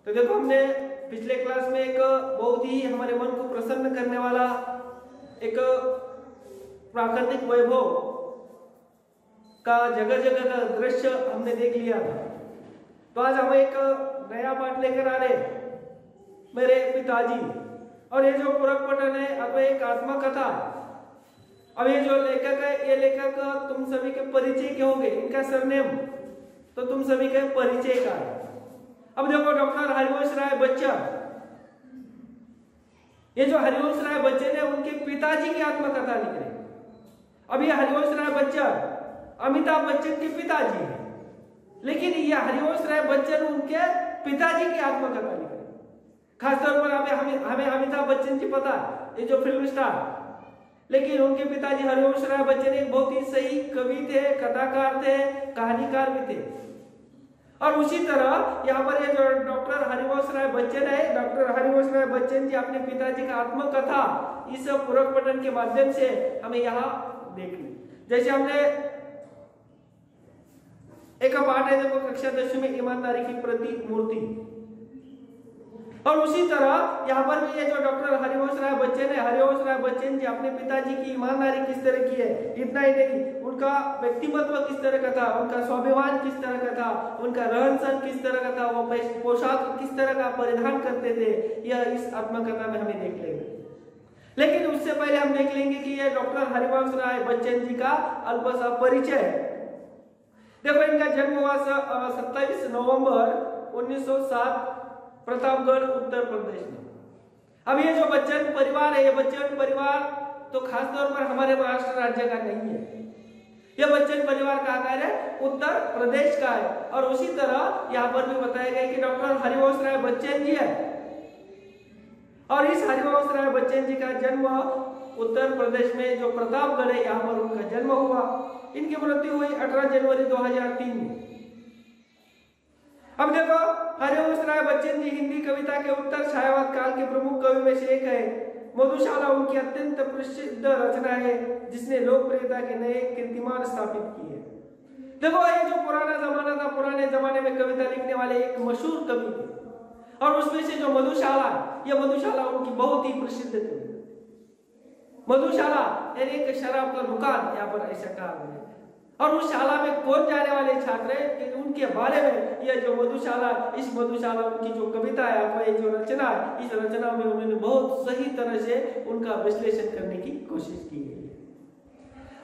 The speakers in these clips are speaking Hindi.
तो देखो हमने पिछले क्लास में एक बहुत ही हमारे मन को प्रसन्न करने वाला एक प्राकृतिक वैभव का जगह जगह का दृश्य हमने देख लिया था। तो आज हम एक नया पाठ लेकर आ रहे मेरे पिताजी, और ये जो पूरक पठन है अब एक आत्मकथा। अब ये जो लेखक है, ये लेखक तुम सभी के परिचय के होंगे, इनका सरनेम तो तुम सभी के परिचय का है। अब देखो डॉक्टर हरिवंश राय बच्चन, ये जो हरिवंश राय बच्चन है उनके पिताजी की आत्मकथा लिख रहे। अब ये हरिवंश राय बच्चन अमिताभ बच्चन के पिताजी है, लेकिन ये हरिवंश राय बच्चन उनके पिताजी की आत्मकथा लिख रहे। खासतौर पर हमें अमिताभ बच्चन जी पता है, ये जो फिल्म स्टार, लेकिन उनके पिताजी हरिवंश राय बच्चन एक बहुत ही सही कवि थे, कथाकार थे, कहानीकार भी थे। और उसी तरह यहाँ पर ये जो डॉक्टर हरिवंश राय बच्चन है, डॉक्टर हरिवंश राय बच्चन जी अपने पिताजी का आत्मकथा इस पूरक पठन के माध्यम से हमें यहाँ देख ली। जैसे हमने एक पाठ है देखो कक्षा 10 में ईमानदारी की प्रतिमूर्ति, और उसी तरह यहाँ पर भी ये जो डॉक्टर हरिवंश राय बच्चन है, हरिवंश राय बच्चन जी अपने पिताजी की ईमानदारी किस तरह की है, इतना ही नहीं उनका व्यक्तिमत्व किस तरह का था, उनका स्वाभिमान किस तरह का था, उनका रहन सहन किस तरह का था, वो पोशाक किस तरह का परिधान करते थे, यह इस आत्मकथा में हमें देख लेंगे। लेकिन उससे पहले हम देख लेंगे कि यह डॉक्टर हरिवंश राय बच्चन जी का अल्प सा परिचय। देखो इनका जन्म हुआ 27 नवंबर 1907 प्रतापगढ़ उत्तर प्रदेश में। अब ये जो बच्चन परिवार है, ये बच्चन परिवार तो खासतौर पर हमारे महाराष्ट्र राज्य का नहीं है, ये बच्चन परिवार कहाँ का है, उत्तर प्रदेश का है। और उसी तरह यहाँ पर भी बताया गया कि डॉक्टर हरिवंश राय बच्चन जी है, और इस हरिवंश राय बच्चन जी का जन्म उत्तर प्रदेश में जो प्रतापगढ़ है यहाँ पर उनका जन्म हुआ। इनकी मृत्यु हुई 18 जनवरी 2003 में। अब देखो हरिवंश राय बच्चन जी हिंदी कविता के उत्तर छायावाद काल के प्रमुख कवि में से एक है। मधुशाला उनकी अत्यंत प्रसिद्ध रचना है जिसने लोकप्रियता के नए कीर्तिमान स्थापित किए। देखो ये जो पुराना जमाना था, पुराने जमाने में कविता लिखने वाले एक मशहूर कवि थे, और उसमें से जो मधुशाला, ये मधुशाला उनकी बहुत ही प्रसिद्ध थी। मधुशाला यानी एक शराब का दुकान, यहाँ पर ऐसा कहा गया। और उस शाला में कौन जाने वाले छात्र हैं, उनके बारे में यह जो मधुशाला, इस मधुशाला उनकी जो कविता है अथवा ये जो रचना है, इस रचना में उन्होंने बहुत सही तरह से उनका विश्लेषण करने की कोशिश की है।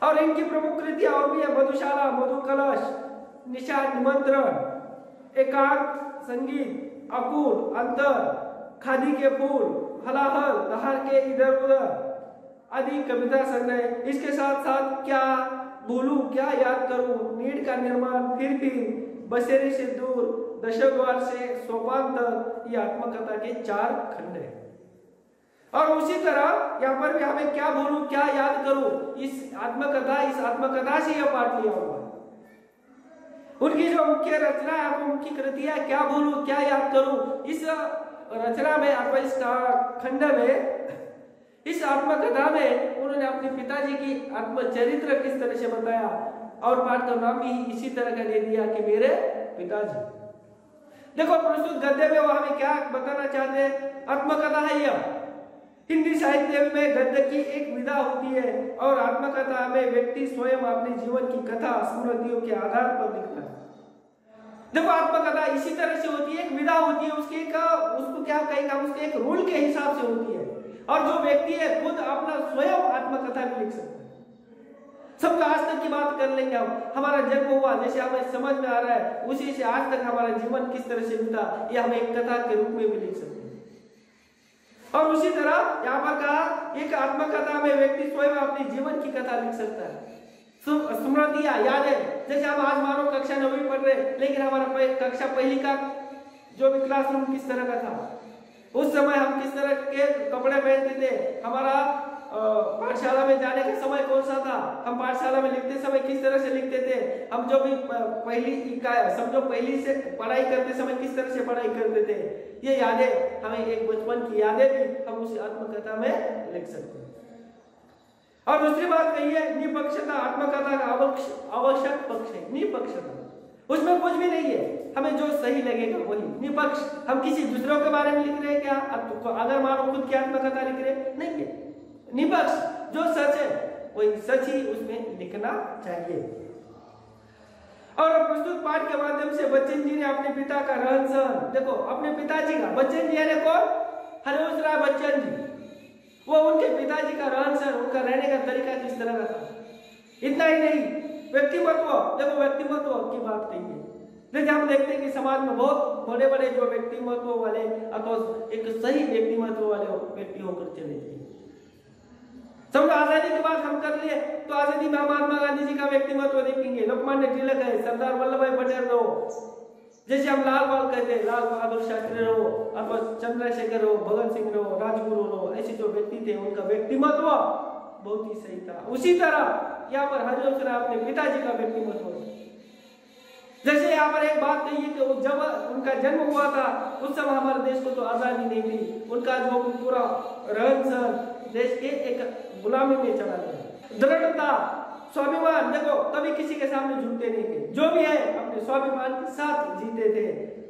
और इनकी प्रमुख कृतियां और भी है, मधुशाला, मधुकलश, निषाद निमंत्रण, एकांत संगीत, अकूल, अंतर, खादी के फूल, हलाहल, दहाड़ के इधर उधर आदि कविता संग्रह। इसके साथ साथ क्या भूलू क्या याद करूं, नीड का निर्माण, फिर बसेरे से दूर, दशकवार से सोपान तक, ये आत्मकथा के 4 खंड है। और उसी तरह यहाँ पर भी हमें क्या भूलू क्या याद करूं, इस आत्मकथा से यह पाठ लिया हुआ है। उनकी जो मुख्य रचना है, मुख्य कृतियां क्या भूलू क्या याद करूं, इस रचना में अथवा इस खंड में, इस आत्मकथा में उन्होंने अपने पिताजी की आत्मचरित्र किस तरह से बताया, और पाठ का नाम भी इसी तरह का दे दिया कि मेरे पिताजी। देखो प्रस्तुत गद्य में वो हमें क्या बताना चाहते हैं, आत्मकथा है यह हिंदी साहित्य में गद्य की एक विधा होती है, और आत्मकथा में व्यक्ति स्वयं अपने जीवन की कथा स्मृतियों के आधार पर लिखता है। देखो आत्मकथा इसी तरह से होती है, एक विधा होती है, उसको क्या कहेंगे, उसके एक रूल के हिसाब से होती है, और जो व्यक्ति है खुद अपना स्वयं आत्मकथा भी लिख सकता है। सबका आज तक की बात कर लेंगे हम, हमारा जन्म हुआ जैसे हमें समझ में आ रहा है, उसी से आज तक हमारा जीवन किस तरह से बीता, ये हम एक कथा के रूप में भी लिख सकते हैं। और उसी तरह यहाँ पर कहा एक आत्मकथा में व्यक्ति स्वयं अपने जीवन की कथा लिख सकता है। स्मृतियां, यादें, जैसे हम आज मानो कक्षा 9वीं पढ़ रहे, लेकिन हमारा कक्षा पहली का जो भी क्लासरूम किस तरह का था, उस समय हम किस तरह के कपड़े पहनते थे, हमारा पाठशाला में जाने का समय कौन सा था, हम पाठशाला में लिखते समय किस तरह से लिखते थे, हम जो भी पहली से पढ़ाई करते समय किस तरह से पढ़ाई करते थे, ये यादें हमें एक बचपन की यादें भी हम उस आत्मकथा में लिख सकते हैं। और दूसरी बात कही है निपक्षता, आत्मकथा का आवश्यक पक्ष है निपक्षता, उसमें कुछ भी नहीं है। हमें जो सही लगेगा वही। निष्पक्ष हम किसी दूसरों के बारे में लिख रहे हैं क्या? अगर मानो खुद की आत्मकथा लिख रहे नहीं है। निष्पक्ष जो सच है वही सच ही उसमें लिखना चाहिए। और प्रस्तुत पाठ के माध्यम से बच्चन जी ने अपने पिता का रहन सहन, देखो अपने पिताजी का, बच्चन जी यानी कौन? हरिवंश राय बच्चन जी। वो उनके पिताजी का रहन सहन, उनका रहने का तरीका किस तरह का था। इतना ही नहीं, व्यक्तिमत्व, देखो व्यक्तिमत्व की बात नहीं है। जैसे हम देखते हैं कि समाज में बहुत बड़े बड़े जो व्यक्तिमत्व वाले अथवा एक सही व्यक्तिमत्व वाले व्यक्ति होकर चले गए। समझो आजादी की बात हम कर लिए तो आजादी में महात्मा गांधी जी का व्यक्तिमत्व देखेंगे, लोकमान्य तिलक है, सरदार वल्लभ भाई पटेल रहो, जैसे हम लाल बाल कहते हैं, लाल बहादुर शास्त्री रहो अथवा चंद्रशेखर रहो, भगत सिंह रहो, राजगुरु रहो, ऐसे जो व्यक्ति थे उनका व्यक्तिमत्व बहुत ही सही था। उसी तरह यहाँ पर हरिवंश राय अपने पिताजी का व्यक्तिमत्व, जैसे यहाँ पर एक बात कही है कि जब उनका जन्म हुआ था उस समय हमारे देश को तो आजादी नहीं थी, उनका जो पूरा रहन सहन देश के एक गुलामी में चला गया। दृढ़ता, स्वाभिमान, देखो कभी किसी के सामने झुकते नहीं थे, जो भी है अपने स्वाभिमान के साथ जीते थे।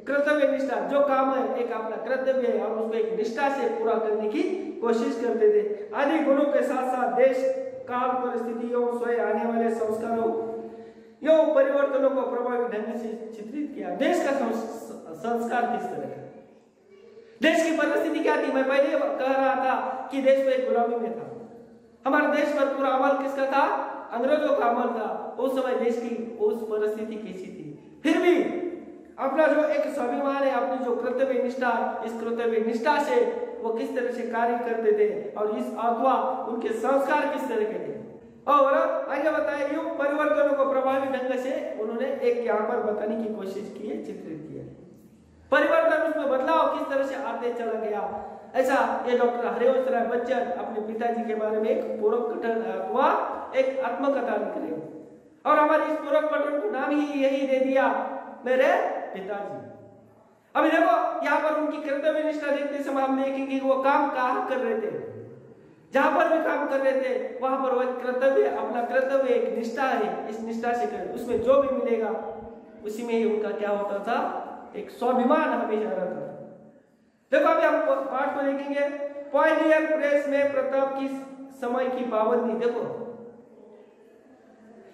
कर्तव्य निष्ठा, जो काम है एक अपना कर्तव्य है और उसको एक निष्ठा से पूरा करने की कोशिश करते थे। आदि गुणों के साथ साथ देश काल परिस्थितियों स्वयं आने वाले संस्कारों यो परिवर्तनों को प्रभावी ढंग से चित्रित किया। देश का संस्कार किस तरह का, देश की परिस्थिति क्या थी? मैं पहले कह रहा था कि देश में एक गुलामी में था, हमारे देश पर पूरा अमल किसका था? अंग्रेजों का अमल था। उस समय देश की उस परिस्थिति कैसी थी, फिर भी अपना जो एक स्वाभिमान है, अपनी जो कर्तव्य निष्ठा, इस कर्तव्य निष्ठा से वो किस तरह से कार्य करते थे और इस अथवा उनके संस्कार किस तरह के थे। और आगे बताए युग परिवर्तनों को प्रभावी ढंग से उन्होंने एक यहाँ पर बताने की कोशिश की है, चित्रित किया। परिवर्तन, उसमें बदलाव किस तरह से आते चला गया, ऐसा ये डॉक्टर हरिवंश राय बच्चन अपने पिताजी के बारे में एक पूरक कथन अथवा एक आत्मकथा लिख रहे हैं। और हमारे इस पूरक कथन को नाम ही यही दे दिया, मेरे पिताजी। अभी देखो यहाँ पर उनकी कर्तव्य निष्ठा देखते समय हम देखेंगे वो काम कहाँ कर रहे थे, जहां पर भी काम कर रहे थे वहां पर वो कर्तव्य, अपना कर्तव्य एक निष्ठा है, इस निष्ठा से करें, उसमें जो भी मिलेगा उसी में ही उनका क्या होता था, एक स्वाभिमान हमेशा रहता था। देखो अभी हम पाठ को देखेंगे, पॉइनियर प्रेस में प्रताप की समय की पाबंदी। देखो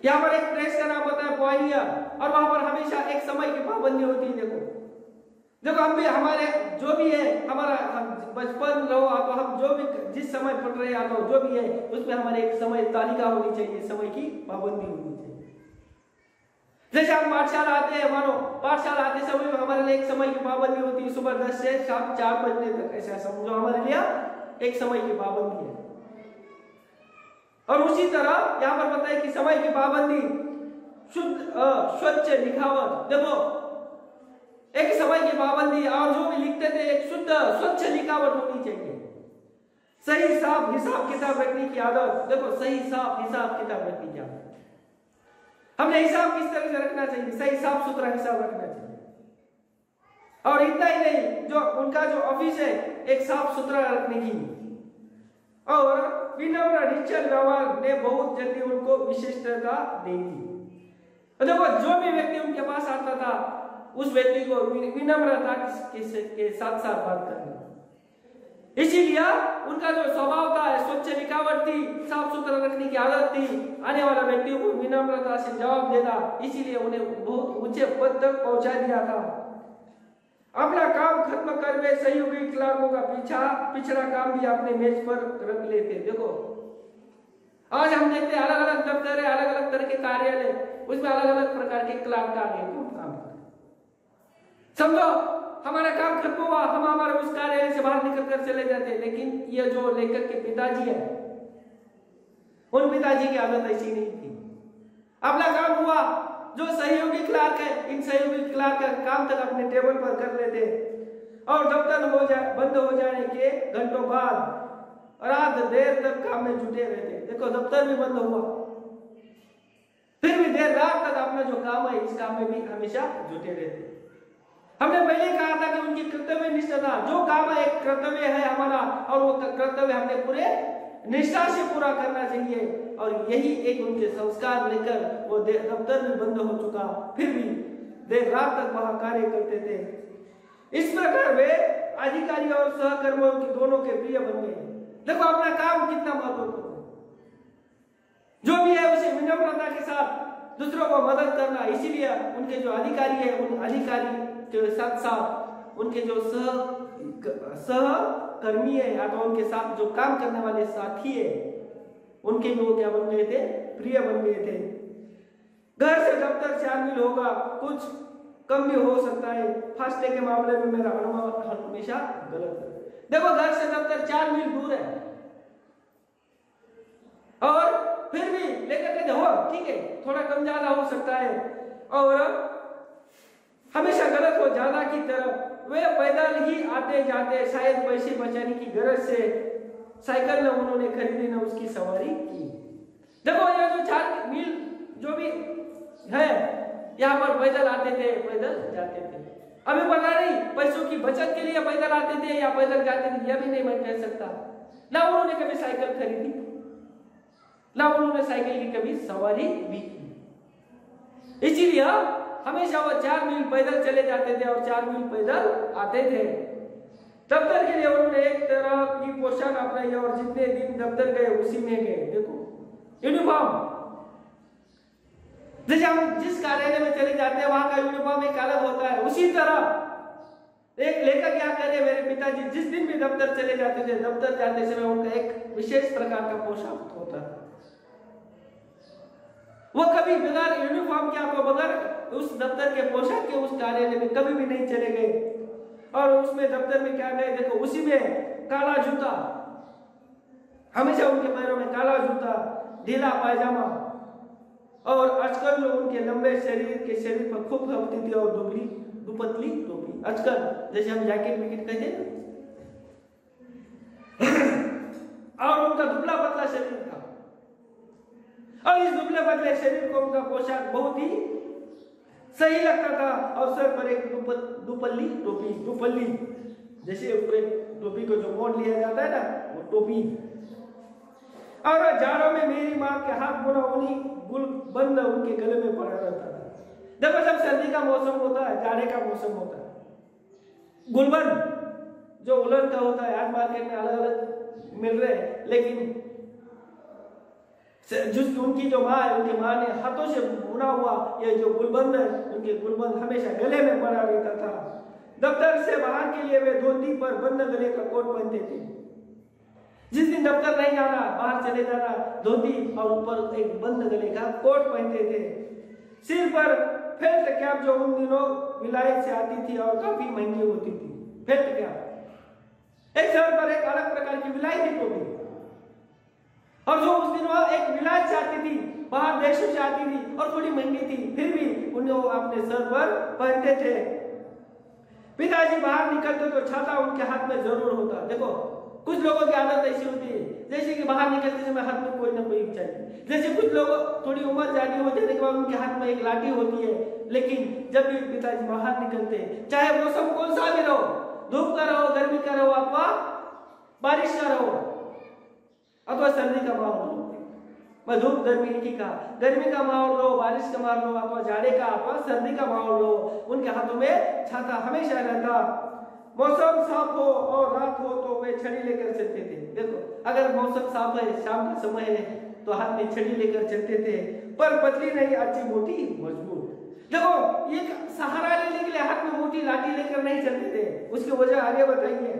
यहाँ पर एक प्रेस का नाम होता है पॉइनियर, और वहां पर हमेशा एक समय की पाबंदी होती है। देखो हम भी, हमारे जो भी है, हमारा बचपन रहो तो हम जो भी जिस समय पढ़ रहे हैं तो जो भी है उसमें हमारे एक समय तालिका होनी चाहिए, समय की पाबंदी होनी चाहिए। जैसे हम पाठशाला आते हैं, मानो पाठशाला आते समय में हमारे लिए एक समय की पाबंदी होती है, सुबह 10 से शाम 4 बजने तक, ऐसा समझो हमारे लिए एक समय की पाबंदी है। और उसी तरह यहाँ पर बताए कि समय की पाबंदी, शुद्ध स्वच्छ लिखावट। देखो एक समय की पाबंदी, और जो भी लिखते थे एक शुद्ध स्वच्छ लिखावट होनी चाहिए। सही साफ हिसाब किताब रखने की आदत, देखो सही साफ हिसाब किताब रखने की आदत, हमने हिसाब किस तरह से रखना चाहिए, सही साफ सुथरा हिसाब रखना चाहिए। और इतना ही नहीं, जो उनका जो ऑफिस है एक साफ सुथरा रखने की, और विनम्र निश्चल व्यवहार ने बहुत जल्दी उनको विशिष्टता दे दी। देखो जो भी व्यक्ति उनके पास आता था उस व्यक्ति को विनम्रता के साथ साथ बात करना, इसीलिए उनका जो स्वभाव था, स्वच्छ लिखावट थी, साफ सुथरा रखने की आदत थी, आने वाला व्यक्तियों को विनम्रता से जवाब देना, इसीलिए उन्हें बहुत ऊंचे पद तक पहुंचा दिया था। अपना काम खत्म कर वे सहयोगी क्लार्कों का पिछड़ा काम भी अपने मेज पर रख लेते। देखो आज हम देखते हैं अलग अलग दफ्तर है, अलग अलग तरह के कार्यालय, उसमें अलग अलग प्रकार के क्लार्क आ गए, काम समझो हमारा काम खत्म हुआ, हम हमारे उस कार्यालय से बाहर निकल कर चले जाते। लेकिन ये जो लेखक के पिताजी है, उन पिताजी की आदत ऐसी नहीं थी। अपना काम हुआ, जो सहयोगी क्लार्क है, इन सहयोगी क्लार्क का काम तक अपने टेबल पर कर लेते, और दफ्तर बंद हो जाने के घंटों बाद रात देर तक काम में जुटे रहते। देखो दफ्तर भी बंद हुआ, फिर भी देर रात तक अपना जो काम है इस काम में भी हमेशा जुटे रहते। हमने पहले कहा था कि उनकी कर्तव्य निष्ठा था, जो काम है एक कर्तव्य है हमारा, और वो कर्तव्य हमने पूरे निष्ठा से पूरा करना चाहिए। और यही एक उनके संस्कार लेकर वो दफ्तर भी बंद हो चुका, फिर भी देर रात तक वहां कार्य करते थे। इस प्रकार वे अधिकारी और सहकर्मियों के दोनों के प्रिय बन गए। देखो अपना काम कितना महत्वपूर्ण है। जो भी है उसे विनम्रता के साथ दूसरों को मदद करना। इसीलिए उनके जो अधिकारी है, उन अधिकारी के साथ साथ उनके जो सहकर्मी है या तो उनके साथ जो काम करने वाले साथी है, उनके भी वो क्या बन गए थे? प्रिय बन गए थे। घर से दफ्तर 4 मील होगा, कुछ कम भी हो सकता है। फासले के मामले में मेरा अनुमान हमेशा गलत है। देखो घर से दफ्तर 4 मील दूर है और फिर भी लेकर के जाओ, ठीक है, थोड़ा कम ज्यादा हो सकता है। और हमेशा गलत हो ज्यादा की तरफ वे पैदल ही आते जाते, शायद पैसे बचाने की गरज से साइकिल न उन्होंने खरीदी न उसकी सवारी की। देखो ये जो 4 मील जो भी है यहाँ पर पैदल आते थे, पैदल जाते थे। अभी पता नहीं पैसों की बचत के लिए पैदल आते थे या पैदल जाते थे, यह भी नहीं मैं कह सकता। ना उन्होंने कभी साइकिल खरीदी, ना उन्होंने साइकिल की कभी सवारी भी की। इसीलिए हमेशा वो 4 मील पैदल चले जाते थे और 4 मील पैदल आते थे। दफ्तर के लिए उन्होंने एक तरह की पोशाक अपनाई और जितने दिन दफ्तर गए उसी में गए। देखो यूनिफॉर्म, जैसे हम जिस कार्यालय में चले जाते हैं वहां का यूनिफॉर्म एक अलग होता है, उसी तरह एक लेखक क्या करे, मेरे पिताजी जिस दिन भी दफ्तर चले जाते थे, दफ्तर जाते समय उनका एक विशेष प्रकार का पोशाक होता है। वो कभी बगैर यूनिफॉर्म के आपको बगैर उस दफ्तर के पोशाक के उस कार्यालय में कभी भी नहीं चले गए। और उसमें दफ्तर में क्या गए, देखो उसी में काला जूता, हमेशा उनके पैरों में काला जूता, ढीला पायजामा और आजकल उनके लंबे शरीर पर खूब हफ्ती थी और दुपतली टोपी। आजकल जैसे हम जैकेट विकेट कहते हैं और उनका दुबला पतला शरीर था और इस दुबले पतले शरीर को उनका पोशाक बहुत ही सही लगता था। और सर पर एक दुपल्ली टोपी, दुपल्ली जैसे ऊपर टोपी को जो मोड़ लिया जाता है ना, वो टोपी। और जाड़ों में मेरी माँ के हाथ बुना ऊनी गुलबंद उनके गले में पड़ा रहता था। देखो जब सर्दी का मौसम होता है, जाड़े का मौसम होता है, गुलबंद जो उलन का होता है, आज मार्केट में अलग अलग मिल रहे हैं, लेकिन जिस उनकी जो माँ है, उनकी माँ ने हाथों से बुना हुआ ये जो गुलबंद है, उनके गुलबंद हमेशा गले में पड़ा रहता था। दफ्तर से बाहर के लिए वे धोती पर बंद गले का कोट पहनते थे। जिस दिन दफ्तर नहीं जाना, बाहर चले जाना, धोती और ऊपर एक बंद गले का कोट पहनते थे। सिर पर फेल्ट कैप जो उन दिनों विलायत से आती थी और काफी महंगी होती थी। फेल्ट कैप एक सर पर एक अलग प्रकार की विलायती टोपी, और जो उस दिनों एक विलायत से आती थी, बाहर देशों से आती थी और थोड़ी महंगी थी, फिर भी उन्हें अपने सर पर पहनते थे। पिताजी बाहर निकलते तो छाता उनके हाथ में जरूर होता। देखो कुछ लोगों की आदत ऐसी होती है, जैसे कि बाहर निकलते समय हाथ में कोई ना कोई चाहिए। जैसे कुछ लोग थोड़ी उम्र जानी हो जाने के बाद उनके हाथ में एक लाठी होती है, लेकिन जब भी पिताजी बाहर निकलते, चाहे मौसम कौन सा भी रहो, धूप का रहो, गर्मी का रहो, अथवा बारिश का रहो, अथवा सर्दी का माहौल हो, मैं धूप गर्मी नहीं कहा, गर्मी का माहौल रहो, बारिश का माहौल रहो, अथवा जाड़े का अथवा सर्दी का माहौल रहो, उनके हाथों में छाता हमेशा रहता। मौसम साफ हो और रात हो तो वे छड़ी लेकर चलते थे। देखो अगर मौसम साफ है, शाम का समय है, तो हाथ में छड़ी लेकर चलते थे, पर पतली नहीं, अच्छी मोटी मजबूत। देखो ये सहारा लेने के लिए हाथ में मोटी लाठी लेकर नहीं चलते थे। उसकी वजह आगे बताइए,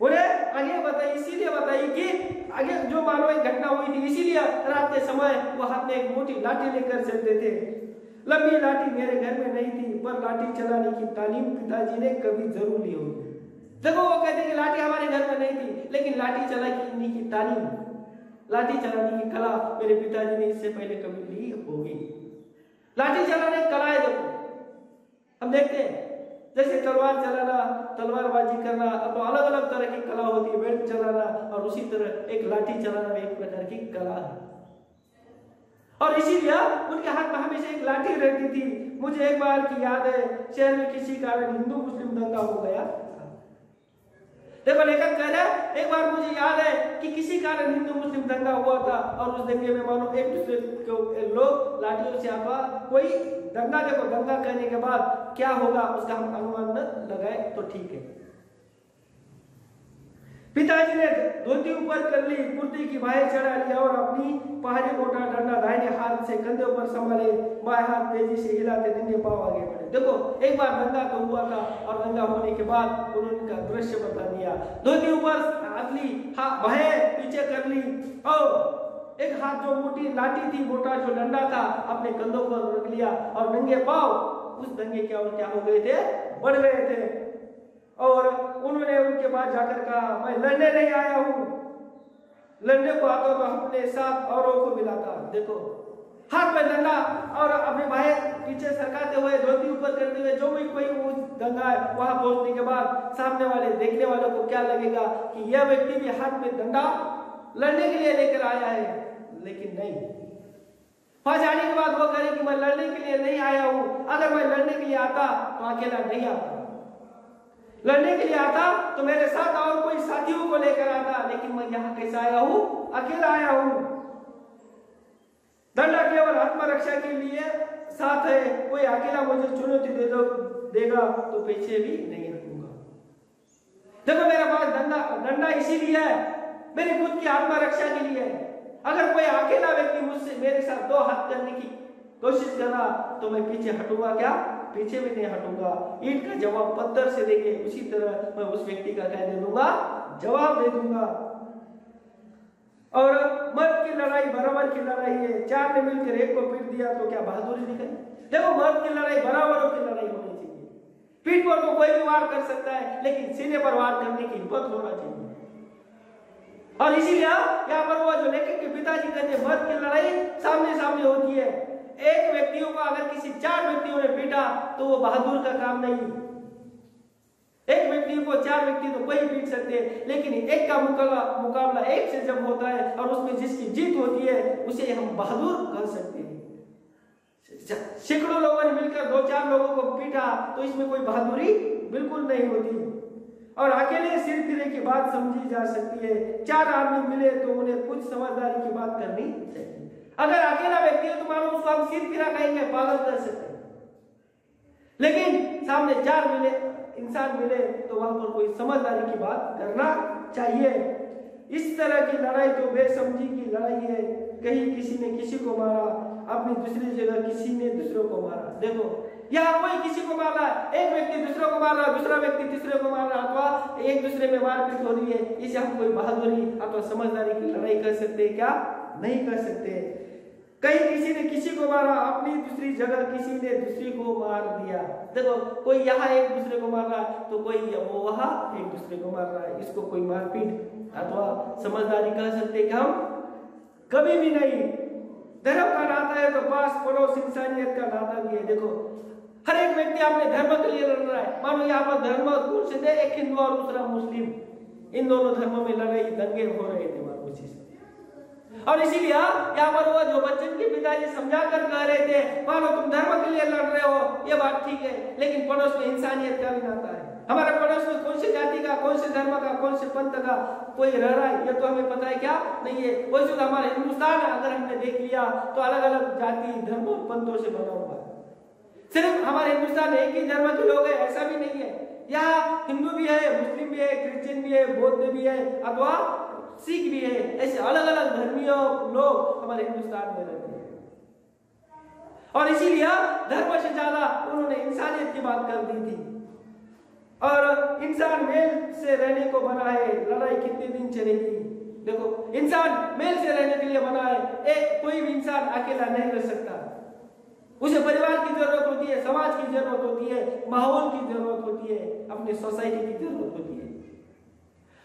उन्हें आगे बताइए, इसीलिए बताइए कि आगे जो मानो एक घटना हुई थी, इसीलिए रात के समय वो हाथ में एक मोटी लाठी लेकर चलते थे। लंबी लाठी मेरे घर में नहीं थी, पर लाठी चलाने की तालीम पिताजी ने कभी जरूर ली होगी। देखो वो कहते हैं कि लाठी हमारे घर में नहीं थी, लेकिन लाठी चलाने की तालीम, लाठी चलाने की कला मेरे पिताजी ने इससे पहले कभी ली होगी। लाठी चलाने की कला है। देखो हम देखते हैं जैसे तलवार चलाना, तलवारबाजी करना, तो अलग अलग तरह की कला होती है, बेल्ट चलाना, और उसी तरह एक लाठी चलाना एक प्रकार की कला है। और इसीलिए उनके हाथ में हमेशा एक लाठी रहती थी। मुझे एक बार की याद है, शहर में किसी कारण हिंदू मुस्लिम दंगा हो गया। देखो लेखक कह रहा है, एक बार मुझे याद है कि किसी कारण हिंदू मुस्लिम दंगा हुआ था और उस दंगे में मानो एक दूसरे को लोग लाठियों से आपा कोई दंगा देखो, दंगा करने के बाद क्या होगा उसका हम अनुमान न लगाए तो ठीक है। पिताजी ने धोती ऊपर कर ली, कुर्ती की बाहें चढ़ा लिया और अपनी पहाड़ी मोटा डंडा दाहिने हाथ से कंधे पर संभाले, बाएं हाथ तेजी से हिलाते नंगे पांव आगे बढ़े। देखो एक बार दंगा तो हुआ था और दंगा होने के बाद उन्होंने उनका दृश्य बता दिया। धोती ऊपर हाथ ली, बाहें पीछे कर ली और एक हाथ जो मोटी लाठी थी, मोटा जो डंडा था, अपने कंधों पर रख लिया और नंगे पांव उस दंगे क्या हो गए थे, बढ़ गए थे। और उन्होंने उनके पास जाकर कहा, मैं लड़ने नहीं आया हूं, लड़ने को आता तो अपने साथ औरों को मिलाता। देखो हाथ में डंडा और अपने बाहें पीछे सरकाते हुए, धोती ऊपर करते हुए, जो भी कोई वो दंगा है वहां पहुंचने के बाद सामने वाले देखने वालों को क्या लगेगा कि यह व्यक्ति भी हाथ में डंडा लड़ने के लिए लेकर आया है, लेकिन नहीं। वहां जाने के बाद वो कहे कि मैं लड़ने के लिए नहीं आया हूं, अगर मैं लड़ने के लिए आता तो अकेला नहीं आता, लड़ने के लिए आता तो मेरे साथ और कोई साथियों को लेकर आता, लेकिन मैं यहाँ कैसा आया हूं, अकेला आया हूं। डंडा केवल आत्मरक्षा के लिए साथ है, कोई अकेला मुझे चुनौती देगा तो पीछे भी नहीं हटूंगा। देखो मेरे पास डंडा इसीलिए है, मेरी खुद की आत्मरक्षा के लिए है। अगर कोई अकेला व्यक्ति मुझसे मेरे साथ दो हाथ करने की कोशिश करा तो मैं पीछे हटूंगा क्या, पीछे भी नहीं हटूंगा। ईंट का जवाब पत्थर से देंगे, उसी तरह मैं उस व्यक्ति का क्या दे दूंगा, जवाब दे दूंगा। और मर्द की लड़ाई बराबर की लड़ाई है, चार ने मिलकर एक को पीट दिया तो क्या बहादुरी दिखाई। देखो मर्द की लड़ाई बराबरों की लड़ाई होनी चाहिए। पीठ पर तो कोई भी वार कर सकता है, लेकिन सीने पर वार करने की हिम्मत होना चाहिए। और इसीलिए यहाँ पर वो जो लेखक के पिताजी कहते हैं, मर्द की लड़ाई सामने सामने होती है। एक व्यक्तियों को अगर किसी चार व्यक्तियों ने पीटा तो वो बहादुर का काम नहीं। एक व्यक्ति को चार व्यक्ति तो कोई पीट सकते हैं, लेकिन एक का मुकाबला एक से जब होता है और उसमें जिसकी जीत होती है उसे हम बहादुर कह सकते हैं। सैकड़ों लोगों ने मिलकर दो चार लोगों को पीटा तो इसमें कोई बहादुरी बिल्कुल नहीं होती। और अकेले सिर फिरे की बात समझी जा सकती है, चार आदमी मिले तो उन्हें कुछ समझदारी की बात करनी चाहिए। अगर अकेला व्यक्ति है तो मानो उसको हम सिर फिरा कहेंगे, पागल कर सकते हैं, लेकिन सामने चार इंसान मिले तो वहां पर कोई समझदारी की बात करना चाहिए। इस तरह की लड़ाई तो बेसमझी की लड़ाई है, कहीं किसी ने किसी को मारा, अपनी दूसरी जगह किसी ने दूसरों को मारा। देखो यहाँ कोई किसी को मार रहा है, एक व्यक्ति दूसरों को मार रहा है, दूसरा व्यक्ति तीसरे को मार रहा है, अथवा एक दूसरे में मारपीट हो रही है, इसे हम कोई बहादुरी अथवा समझदारी की लड़ाई कर सकते हैं क्या, नहीं कर सकते। कहीं किसी ने किसी को मारा, अपनी दूसरी जगह किसी ने दूसरी को मार दिया। देखो कोई यहाँ एक दूसरे को मार रहा है तो कोई वो वहां एक दूसरे को मार रहा है, इसको कोई मारपीट अथवा समझदारी कह सकते हैं कि हम कभी भी नहीं। धर्म का नाता है तो पास पड़ोस इंसानियत का नाता भी है। देखो हर एक व्यक्ति अपने धर्म के लिए लड़ रहा है। मानो यहाँ पर धर्म कौन से थे, एक हिंदू और दूसरा मुस्लिम, इन दोनों धर्मों में लड़ाई दंगे हो रहे थे मानो उसी से। और इसीलिए यहाँ पर वो जो बच्चन के पिताजी समझा कर कह रहे थे, मानो तुम धर्म के लिए लड़ रहे हो, ये बात ठीक है, लेकिन पड़ोस में इंसानियत का भी नाता है। हमारे पड़ोस में कौन से जाति का, कौन से धर्म का, कौन से पंथ का कोई रह रहा है, ये तो हमें पता है क्या नहीं है। वैसे तो हमारे हिंदुस्तान अगर हमने देख लिया तो अलग अलग जाति धर्म और पंथों से बना हुआ है। सिर्फ हमारे हिंदुस्तान एक ही धर्म के लोग हैं ऐसा भी नहीं है। यहाँ हिंदू भी है, मुस्लिम भी है, क्रिश्चियन भी है, बौद्ध भी है, अथवा सिख भी है। ऐसे अलग अलग धर्मीय लोग हमारे हिंदुस्तान में रहते हैं। और इसीलिए धर्म से ज्यादा उन्होंने इंसानियत की बात कर दी थी। और इंसान मेल से रहने को बना है, लड़ाई कितने दिन चलेगी। देखो इंसान मेल से रहने के लिए बना है, एक कोई भी इंसान अकेला नहीं रह सकता। उसे परिवार की जरूरत होती है, समाज की जरूरत होती है, माहौल की जरूरत होती है, अपनी सोसाइटी की जरूरत होती है।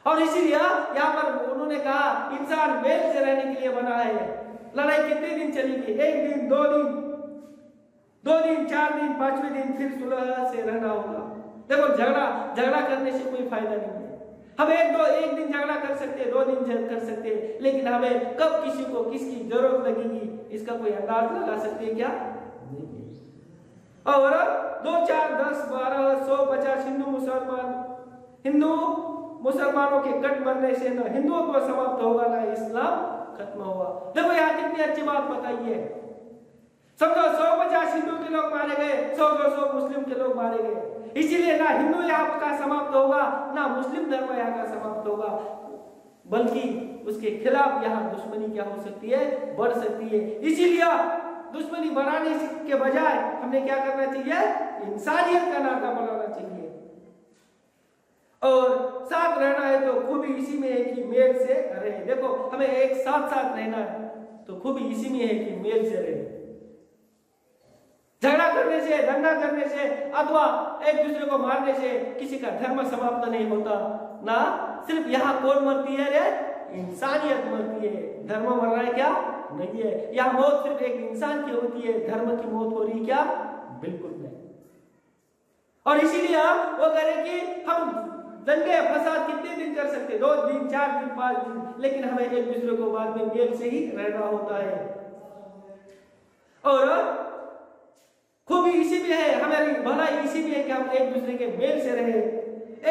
और इसीलिए यहाँ पर उन्होंने कहा इंसान मेल से रहने के लिए बना है। लड़ाई कितने दिन चलेगी, एक दिन, दो दिन, 4 दिन, 5वें दिन फिर सुलह से रहना होगा। देखो झगड़ा करने से कोई फायदा नहीं है। हम एक दिन झगड़ा कर सकते हैं, 2 दिन कर सकते हैं, लेकिन हमें कब किसी को किसकी जरूरत लगेगी इसका कोई अंदाज लगा सकते हैं क्या? और 2, 4, 10, 12, 100, 50 हिंदू मुसलमानों के कट मरने से न हिंदुत्व समाप्त होगा ना इस्लाम खत्म होगा। देखो यहाँ कितनी अच्छी बात बताई है। समझो 150 हिंदू के लोग मारे गए, 100-200 मुस्लिम के लोग मारे गए। इसीलिए ना हिंदू यहाँ का समाप्त होगा, ना मुस्लिम धर्म यहाँ का समाप्त होगा, बल्कि उसके खिलाफ यहाँ दुश्मनी क्या हो सकती है, बढ़ सकती है। इसीलिए दुश्मनी बढ़ाने के बजाय हमने क्या करना चाहिए, इंसानियत का नाता बनाना चाहिए। और साथ रहना है तो खूबी इसी में है कि मेल से रहे। देखो हमें एक साथ साथ रहना है तो खूबी इसी में है कि मेल से रहे। झगड़ा करने से, दंगा करने से अथवा एक दूसरे को मारने से किसी का धर्म समाप्त नहीं होता। ना सिर्फ यहाँ कौन मरती है रे, इंसानियत मरती है। धर्म मर रहा है क्या, नहीं है। यहाँ मौत सिर्फ एक इंसान की होती है, धर्म की मौत हो रही क्या, बिल्कुल नहीं। और इसीलिए वो करें कि हम दंगे फसाद कितने दिन कर सकते, 2 दिन 4 दिन 5 दिन, लेकिन हमें एक दूसरे को बाद में मेल से ही रहना होता है। और खूबी इसी में है, हमारी भलाई इसी में है कि हम एक दूसरे के मेल से रहे,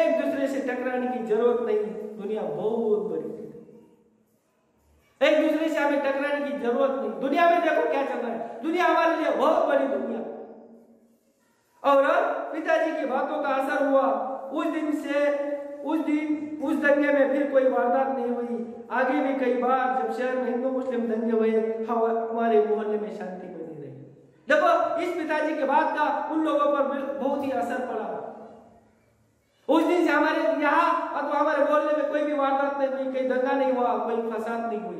एक दूसरे से टकराने की जरूरत नहीं। दुनिया बहुत बड़ी है, एक दूसरे से हमें टकराने की जरूरत नहीं। दुनिया में देखो क्या चल रहा है, दुनिया हमारे लिए बहुत बड़ी दुनिया। और पिताजी की बातों का असर हुआ। उस दंगे में फिर कोई वारदात नहीं हुई। आगे भी कई बार जब शहर में हिंदू मुस्लिम दंगे हुए, हमारे मोहल्ले में शांति बनी रही। देखो इस पिताजी के बाद का उन लोगों पर बहुत ही असर पड़ा। उस दिन से हमारे यहाँ अथवा हमारे मोहल्ले में कोई भी वारदात नहीं हुई, कोई दंगा नहीं हुआ, कोई फसाद नहीं हुई।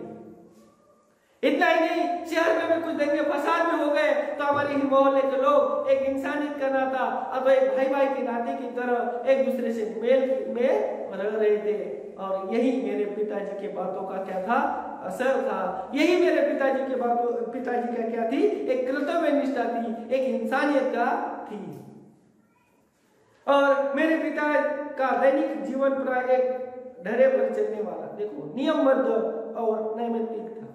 इतना ही नहीं, शहर में भी कुछ दंगे फसाद में हो गए तो हमारे ही मोहल्ले के लोग एक इंसानियत का नाता, अब एक भाई भाई के नाते की तरह एक दूसरे से मेल में रह रहे थे। और यही मेरे पिताजी के बातों का क्या था, असर था। यही मेरे पिताजी का क्या थी, एक कर्तव्य निष्ठा थी, एक इंसानियत का थी। और मेरे पिता का दैनिक जीवन पूरा एक ढरे पर चलने वाला, देखो नियमबद्ध और नैमित्तिक था।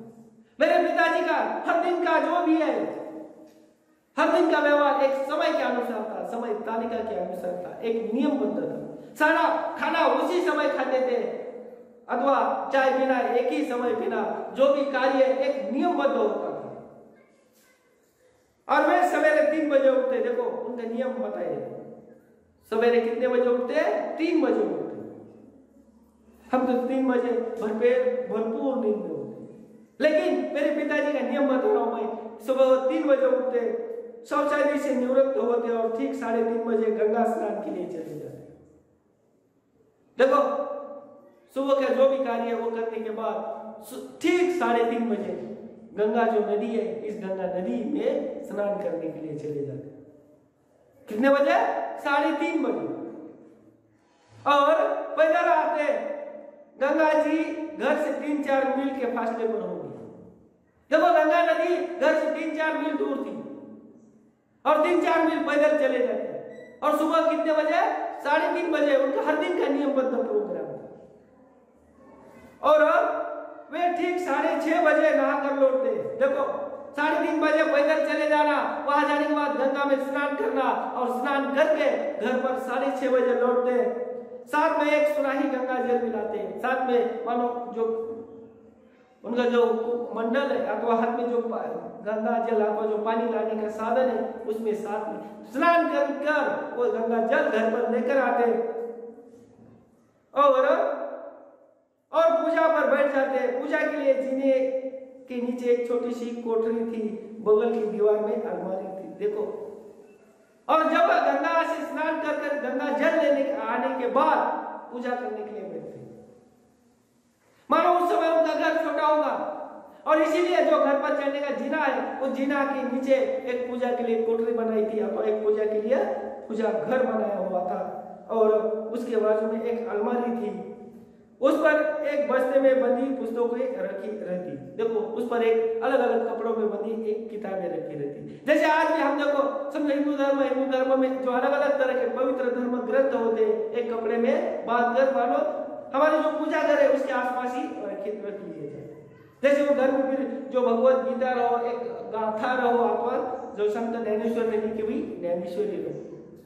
मेरे पिताजी का हर दिन का जो भी है, हर दिन का व्यवहार एक समय के अनुसार था, समय तालिका के अनुसार था, एक नियमबद्ध था। सारा खाना उसी समय खाते थे अथवा चाय पीना एक ही समय पीना, जो भी कार्य एक नियमबद्ध होता था। और वे सवेरे 3 बजे उठते। देखो उनके नियम बताए, सवेरे कितने बजे उठते, 3 बजे उठते। हम तो 3 बजे भरपूर नींद में उठते। लेकिन मेरे पिताजी का नियम बता रहा हूं मैं, सुबह 3 बजे उठते, शौचालय से निवृत्त होते और ठीक 3:30 बजे गंगा स्नान के लिए चले जाते। देखो सुबह का जो भी कार्य है वो करने के बाद ठीक 3:30 बजे गंगा जो नदी है, इस गंगा नदी में स्नान करने के लिए चले जाते। कितने बजे, 3:30 बजे। और पैदल आते, गंगा जी घर से 3-4 मील के फासले पर होगी। देखो गंगा नदी घर से 3-4 मील दूर थी और 3-4 मील पैदल चले जाते। और सुबह कितने बजे, 3:30 बजे उनका हर दिन का नियमबद्ध प्रोग्राम था। और वे ठीक 6:30 बजे नहा कर लौटते। देखो 3:30 बजे पैदल चले जाना, वहां जाने के बाद गंगा में स्नान करना और स्नान करके घर पर 6:30 बजे लौटते। साथ में एक सुराही गंगा जल मिलाते, साथ में मानो जो उनका जो मंडल है अथवा हाथ में जो गंगा जल अथवा जो पानी लाने का साधन है, उसमें साथ में स्नान कर वो गंगा जल घर पर लेकर आते और पूजा पर बैठ जाते। पूजा के लिए जीने के नीचे एक छोटी सी कोठरी थी, बगल की दीवार में अलमारी थी। देखो, और जब गंगा से स्नान कर गंगा जल लेने आने के बाद पूजा करने के लिए बैठते। मानो उस समय उनका घर छोटा होगा और इसीलिए जो घर पर चढ़ने का जीना है, उस जीना के नीचे एक पूजा के लिए कोठरी बनाई थी और एक पूजा के लिए पूजा घर बनाया हुआ था। और उसके बाजू में एक अलमारी थी, उस पर एक बस्ते में बंधी पुस्तकें रखी रहती। देखो उस पर एक अलग अलग कपड़ों में बंधी एक किताबें रखी रहती। जैसे आज भी हम देखो समझो हिंदू धर्म में जो अलग अलग तरह के पवित्र धर्म ग्रंथ होते हैं, एक कपड़े में बांध कर मानो हमारे जो पूजा घर है उसके आसपास ही रख लिए जाए। जैसे वो घर में फिर जो भगवत गीता रहो, एक गाथा रहो, अथवा जो संत ज्ञानेश्वर ने लिखी हुई ज्ञानेश्वरी रहो,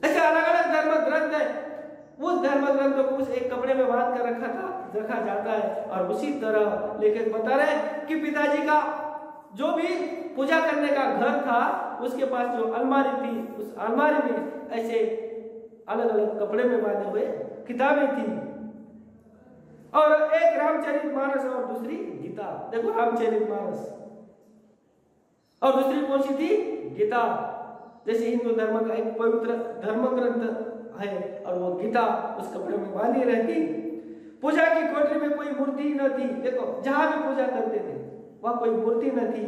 ऐसे अलग अलग धर्म ग्रंथ है। उस धर्म ग्रंथों को उस एक कपड़े में बांध कर रखा जाता है। और उसी तरह लेखक बता रहे कि पिताजी का जो भी पूजा करने का घर था उसके पास जो अलमारी थी, उस अलमारी में ऐसे अलग अलग कपड़े में बांधे हुए किताबें थी, और एक रामचरितमानस और दूसरी गीता। देखो रामचरितमानस और दूसरी कौन सी थी? गीता। जैसे हिंदू धर्म का एक पवित्र धर्म ग्रंथ है और वो गीता उस कपड़े में बांधी रहती। पूजा की कोठरी में कोई मूर्ति न थी। देखो जहां भी पूजा करते थे वहां कोई मूर्ति न थी।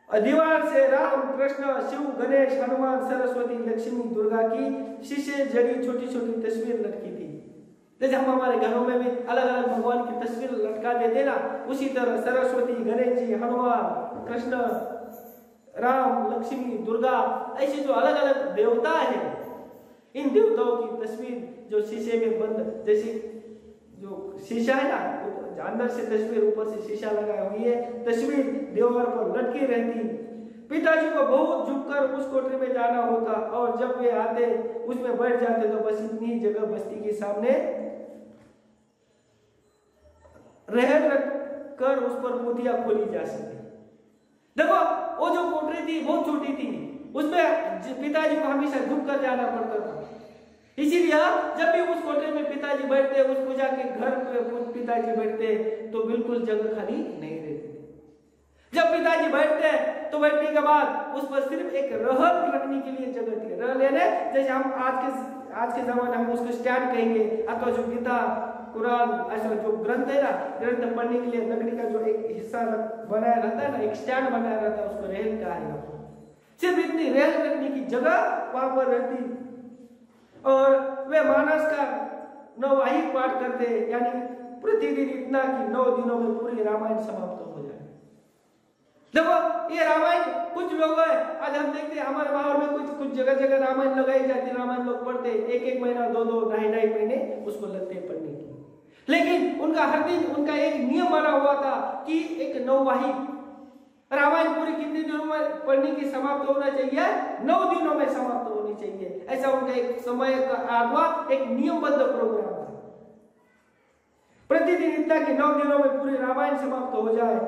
दीवार से राम, कृष्ण, शिव, गणेश, हनुमान, सरस्वती, लक्ष्मी, दुर्गा की शीशे जड़ी छोटी छोटी तस्वीर लटकी थी। जैसे हम हमारे घरों में भी अलग अलग भगवान की तस्वीर लटका देते ना, उसी तरह सरस्वती, गणेश जी, हनुमान, कृष्ण, राम, लक्ष्मी, दुर्गा, ऐसे जो अलग अलग देवता है, इन देवताओं की तस्वीर जो शीशे में बंद, जैसे जो शीशा है ना, अंदर से तस्वीर, ऊपर से शीशा लगा हुई है, तस्वीर दीवार पर लटकी रहती। पिताजी को बहुत झुककर उस कोठरी में जाना होता और जब वे आते उसमें बैठ जाते तो बस इतनी ही जगह बस्ती के सामने रहन रख कर उस पर मोतियां खोली जा सके। देखो वो जो कोठरी थी बहुत छोटी थी, उसमें पिताजी को हमेशा झुक कर जाना पड़ता था। इसीलिए जब भी उस कोठरी में पिताजी बैठते, उस पूजा के घर में पिताजी बैठते तो बिल्कुल जगह खाली नहीं रहती। जब पिताजी बैठते तो बैठने के बाद उस पर सिर्फ एक रहन रखने के लिए जगह थी। रह लेने जैसे हम आज के जमाने में उसको स्टैंड कहेंगे, अथवा जो गीता, कुरान, ऐसा जो ग्रंथ है ना, ग्रंथ पढ़ने के लिए लकड़ी का जो एक हिस्सा बनाया रहता है ना, एक स्टैंड बनाया रहता है, उसको रेल कहा है। सिर्फ इतनी रेल रखने की जगह वहां पर रहती और वे मानस का नौवाहिक पाठ करते, यानी प्रतिदिन इतना कि 9 दिनों में पूरी रामायण समाप्त हो जाए। देखो ये रामायण कुछ लोग है, आज हम देखते हैं हमारे माहौल में कुछ जगह जगह रामायण लगाई जाती है, रामायण लोग पढ़ते, एक महीना, 2 ढाई महीने उसको लगते पढ़ने की। लेकिन उनका हर दिन उनका एक नियम बना हुआ था कि एक नौवाहिक रामायण पूरी कितने दिनों में पढ़ने की समाप्त होना चाहिए? 9 दिनों में समाप्त होनी चाहिए। ऐसा उनका एक समय का अथवा एक नियमबद्ध प्रोग्राम था। प्रतिदिन इतना कि 9 दिनों में पूरी रामायण समाप्त हो जाए।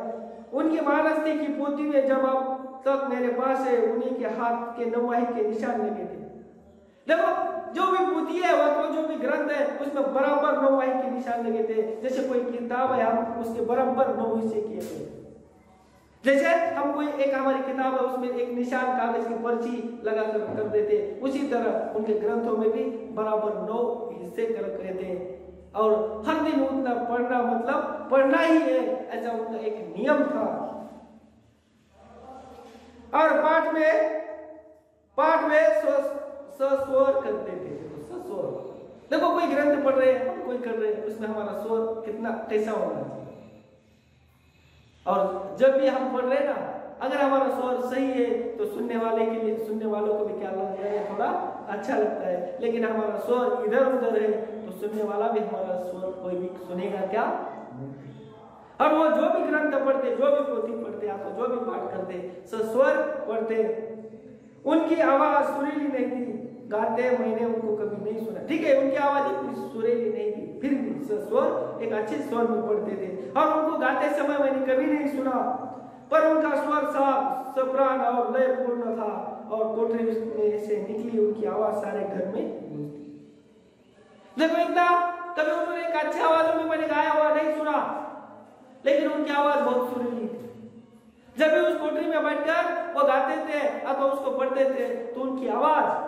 उनकी मानस थी कि पोथी में जब अब तक मेरे पास है उन्हीं के हाथ के नौवाहिक के निशान लगे थे। देखो जो भी पोथी है वह जो भी ग्रंथ है उसमें बराबर नौवाहिक के निशान लगे थे। जैसे कोई किताब है, हम उसके बराबर 9 हिस्से किए थे। जैसे हम कोई एक हमारी किताब है उसमें एक निशान कागज की पर्ची लगा कर देते, उसी तरह उनके ग्रंथों में भी बराबर 9 हिस्से कर रखे थे और हर दिन उतना पढ़ना मतलब पढ़ना ही है, ऐसा उनका एक नियम था। और पाठ में स्वर करते थे। स्वर देखो कोई ग्रंथ पढ़ रहे हैं, हम कोई कर रहे हैं, उसमें हमारा स्वर कितना कैसा होना चाहिए। और जब भी हम पढ़ रहे हैं ना, अगर हमारा स्वर सही है तो सुनने वालों को भी क्या लगता है, थोड़ा अच्छा लगता है। लेकिन हमारा स्वर इधर उधर है तो सुनने वाला भी हमारा स्वर कोई भी सुनेगा क्या? और वो जो भी ग्रंथ पढ़ते, जो भी पोथी पढ़ते, आप जो भी पाठ करते, स्वर पढ़ते, उनकी आवाज सुरीली नहीं थी। गाते मैंने उनको कभी नहीं सुना, ठीक है, उनकी आवाज इतनी सुरीली नहीं थी, फिर भी स्वर एक अच्छे स्वर में पढ़ते थे। और उनको गाते समय मैंने कभी नहीं सुना, पर उनका स्वर साफ, सप्रान और लय पूर्ण था और कोठरी में से निकली उनकी आवाज सारे घर में गूंजती। देखो इतना कभी उन्होंने एक अच्छी आवाज में मैंने गाया हुआ नहीं सुना, लेकिन उनकी आवाज बहुत सुरीली थी। जब भी उस कोठरी में बैठकर वो गाते थे अथवा उसको पढ़ते थे तो उनकी आवाज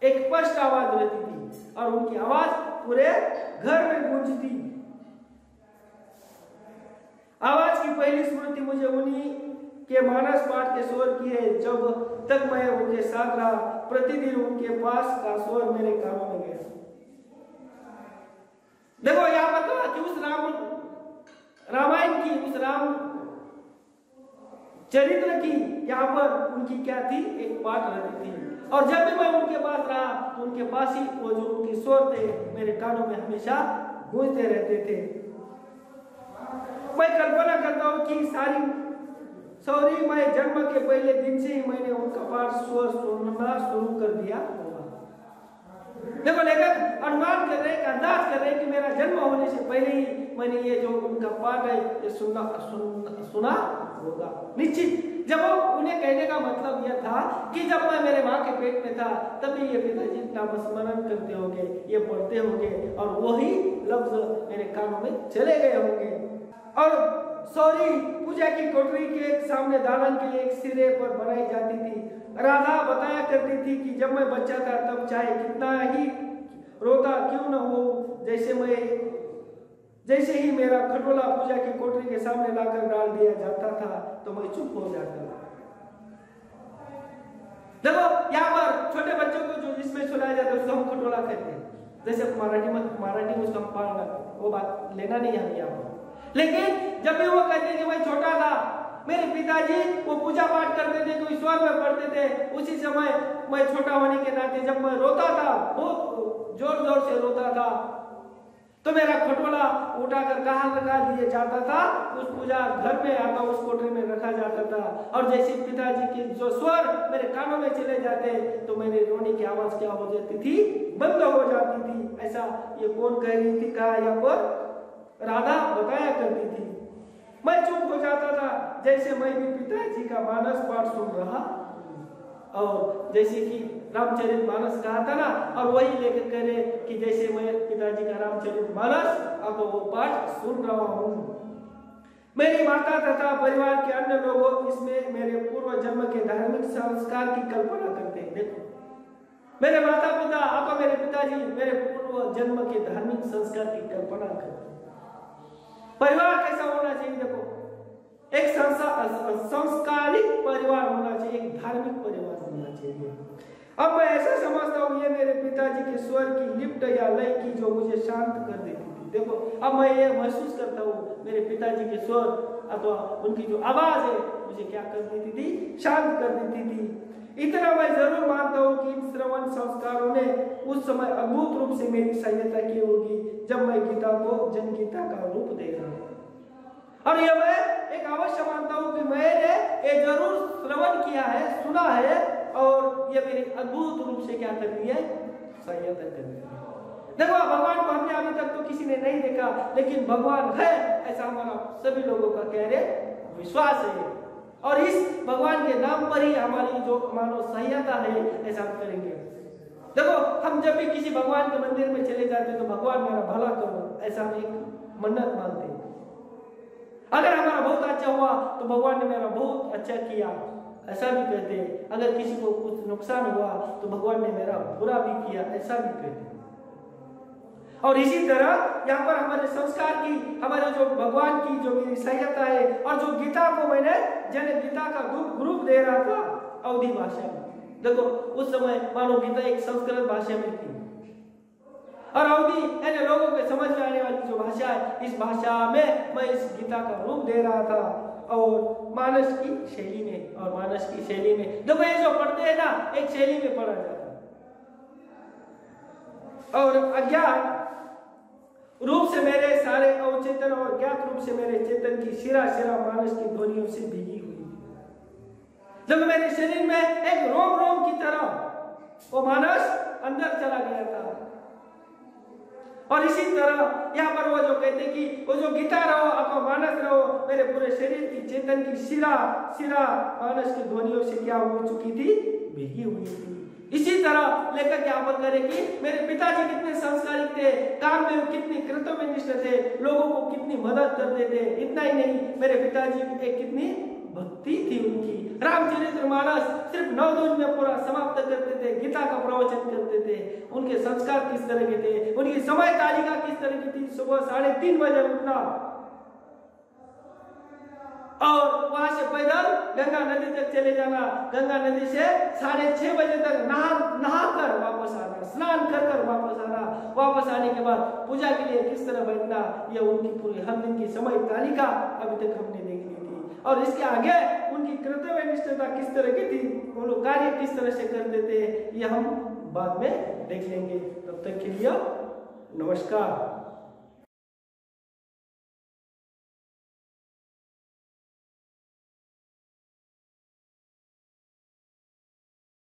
एक स्पष्ट आवाज रहती थी और उनकी आवाज पूरे घर में गूंजती। आवाज की पहली स्मृति मुझे उन्हीं के मानस पाठ के स्वर की है। जब तक मैं उनके साथ रहा, प्रतिदिन उनके पास का स्वर मेरे कानों में गया। देखो यहां पर कहा कि उस रामायण की, उस राम चरित्र की यहाँ पर उनकी क्या थी, एक पाठ रहती थी। और जब भी मैं उनके पास रहा तो उनके पास ही वो जो उनके स्वर थे मेरे कानों में हमेशा गूंजते रहते थे। मैं कल्पना करता हूँ कि मैं जन्म के पहले दिन से ही मैंने उनका पाठ स्वर सुनना शुरू कर दिया होगा। देखो लेकिन अनुमान कर रहे हैं, अंदाज कर कर रहे हैं कि मेरा जन्म होने से पहले ही मैंने ये जो उनका पाठ है ये सुना होगा। निश्चित जब उन्हें कहने का मतलब यह था कि जब मैं मेरे माँ के पेट में था तभी ये पिताजी नामस्मरण करते होंगे, ये पढ़ते होंगे और वही लफ्ज मेरे कानों में चले गए होंगे। और सॉरी पूजा की कोठरी के सामने दालन के लिए एक सिरे पर बनाई जाती थी। राधा बताया करती थी कि जब मैं बच्चा था तब चाहे कितना ही रोता क्यों न हो, जैसे ही मेरा खटोला पूजा की कोठरी के सामने लाकर डाल दिया जाता था तो मैं चुप हो जाता था। देखो यहाँ पर छोटे बच्चों को जो जिसमें सुनाया जाता है उसको हम खटोला कहते हैं। जैसे मराठी में उसका हम पालना, वो बात लेना नहीं है यहाँ पर। लेकिन जब भी वो कहते हैं कि मैं छोटा था, मेरे पिताजी वो पूजा पाठ करते थे, कोई स्वर में पढ़ते थे, उसी समय मैं छोटा होने के नाते जब मैं रोता था, बहुत जोर जोर से रोता था, तो मेरा खटोला उठाकर कहाँ रखा दिया जाता था, उस पूजा घर में आता उस कोठरी में रखा जाता था। और जैसे पिताजी के जो स्वर मेरे कानों में चले जाते तो मेरे रोने की आवाज क्या हो जाती थी, बंद हो जाती थी। ऐसा ये कौन कह रही थी, कहा यहाँ पर राधा बताया करती थी। मैं चुप हो जाता था जैसे मैं भी पिताजी का मानस पाठ सुन रहा, और जैसे कि रामचरित मानस कहा था ना, और वही लेकर कह रहे कि जैसे मैं पिताजी का रामचरित मानस अब वो पाठ सुन रहा हूँ। मेरी माता तथा परिवार के अन्य लोग इसमें मेरे पूर्व जन्म के धार्मिक संस्कार की कल्पना करते हैं। देखो मेरे माता पिता अथवा मेरे पिताजी मेरे पूर्व जन्म के धार्मिक संस्कार की कल्पना करते हैं। परिवार कैसा होना चाहिए, देखो एक संस्कारिक परिवार होना चाहिए, एक धार्मिक परिवार होना चाहिए। अब मैं ऐसा समझता हूँ ये मेरे पिताजी के स्वर की लिप्ट या लय की जो मुझे शांत कर देती थी। देखो अब मैं ये महसूस करता हूँ मेरे पिताजी के स्वर अथवा उनकी जो आवाज है मुझे क्या कर देती थी, शांत कर देती थी। इतना मैं जरूर मानता हूँ कि इन श्रवण संस्कारों ने उस समय अद्भुत रूप से मेरी सहायता की होगी जब मैं गीता को जनगीता का रूप दे रहा हूँ। और ये मैं एक अवश्य मानता हूँ कि मैंने ये जरूर श्रवण किया है, सुना है, और ये मेरी अद्भुत रूप से क्या कर रही है, सहायता कर रही है। देखो भगवान को हमने अभी तक तो किसी ने नहीं देखा, लेकिन भगवान है ऐसा हमारा सभी लोगों का कह रहे विश्वास है, और इस भगवान के नाम पर ही हमारी जो मानो सहायता है ऐसा हम करेंगे। देखो हम जब भी किसी भगवान के मंदिर में चले जाते हैं तो भगवान मेरा भला करो ऐसा हम एक मन्नत मानते हैं। अगर हमारा बहुत अच्छा हुआ तो भगवान ने मेरा बहुत अच्छा किया ऐसा भी कहते हैं। अगर किसी को कुछ नुकसान हुआ तो भगवान ने मेरा बुरा भी किया ऐसा भी कहते हैं। और इसी तरह यहाँ पर हमारे संस्कार की, हमारे जो भगवान की जो मेरी सहायता है, और जो गीता को मैंने जन गीता का ग्रुप दे रहा था अवधी भाषा में। देखो उस समय मानो गीता एक संस्कृत भाषा में थी, और अवधी यानी लोगों के समझ में आने वाली जो भाषा है, इस भाषा में मैं इस गीता का रूप दे रहा था, और मानस की शैली में। और मानस की शैली में देखो ये जो पढ़ते हैं ना, एक शैली में पढ़ा जाता है, और अज्ञात रूप से मेरे सारे अवचेतन और ज्ञात रूप से मेरे चेतन की शिरा शिरा मानस की ध्वनियों से भीगी हुई। जब मेरे शरीर में एक रोम रोम की तरह वो मानस अंदर चला गया था। और इसी तरह यहाँ पर वो जो कहते कि वो जो गीता रहो अथवा मानस रहो, मेरे पूरे शरीर की चेतन की शिरा शिरा मानस की ध्वनियों से क्या हो चुकी थी, भीगी हुई थी। इसी तरह लेकर के आप करें कि मेरे पिताजी कितने संस्कारिक थे, काम में कितने कर्तव्यनिष्ठ थे, लोगों को कितनी मदद करते थे। इतना ही नहीं, मेरे पिताजी की कितनी भक्ति थी उनकी। रामचरितमानस सिर्फ 9 दिन में पूरा समाप्त करते थे, गीता का प्रवचन करते थे। उनके संस्कार किस तरह के थे, उनकी समय तालिका किस तरह की थी। सुबह 3:30 बजे उठना और वहां से पैदल गंगा नदी तक चले जाना, गंगा नदी से 6:30 बजे तक नहा कर वापस आना, स्नान कर वापस आना, वापस आने के बाद पूजा के लिए किस तरह बैठना, ये उनकी पूरी हर दिन की समय तालिका अभी तक हमने देख ली थी। और इसके आगे उनकी कर्तव्य निष्ठता किस तरह की थी, वो लोग कार्य किस तरह से करते थे, ये हम बाद में देख लेंगे। तब तक के लिए नमस्कार।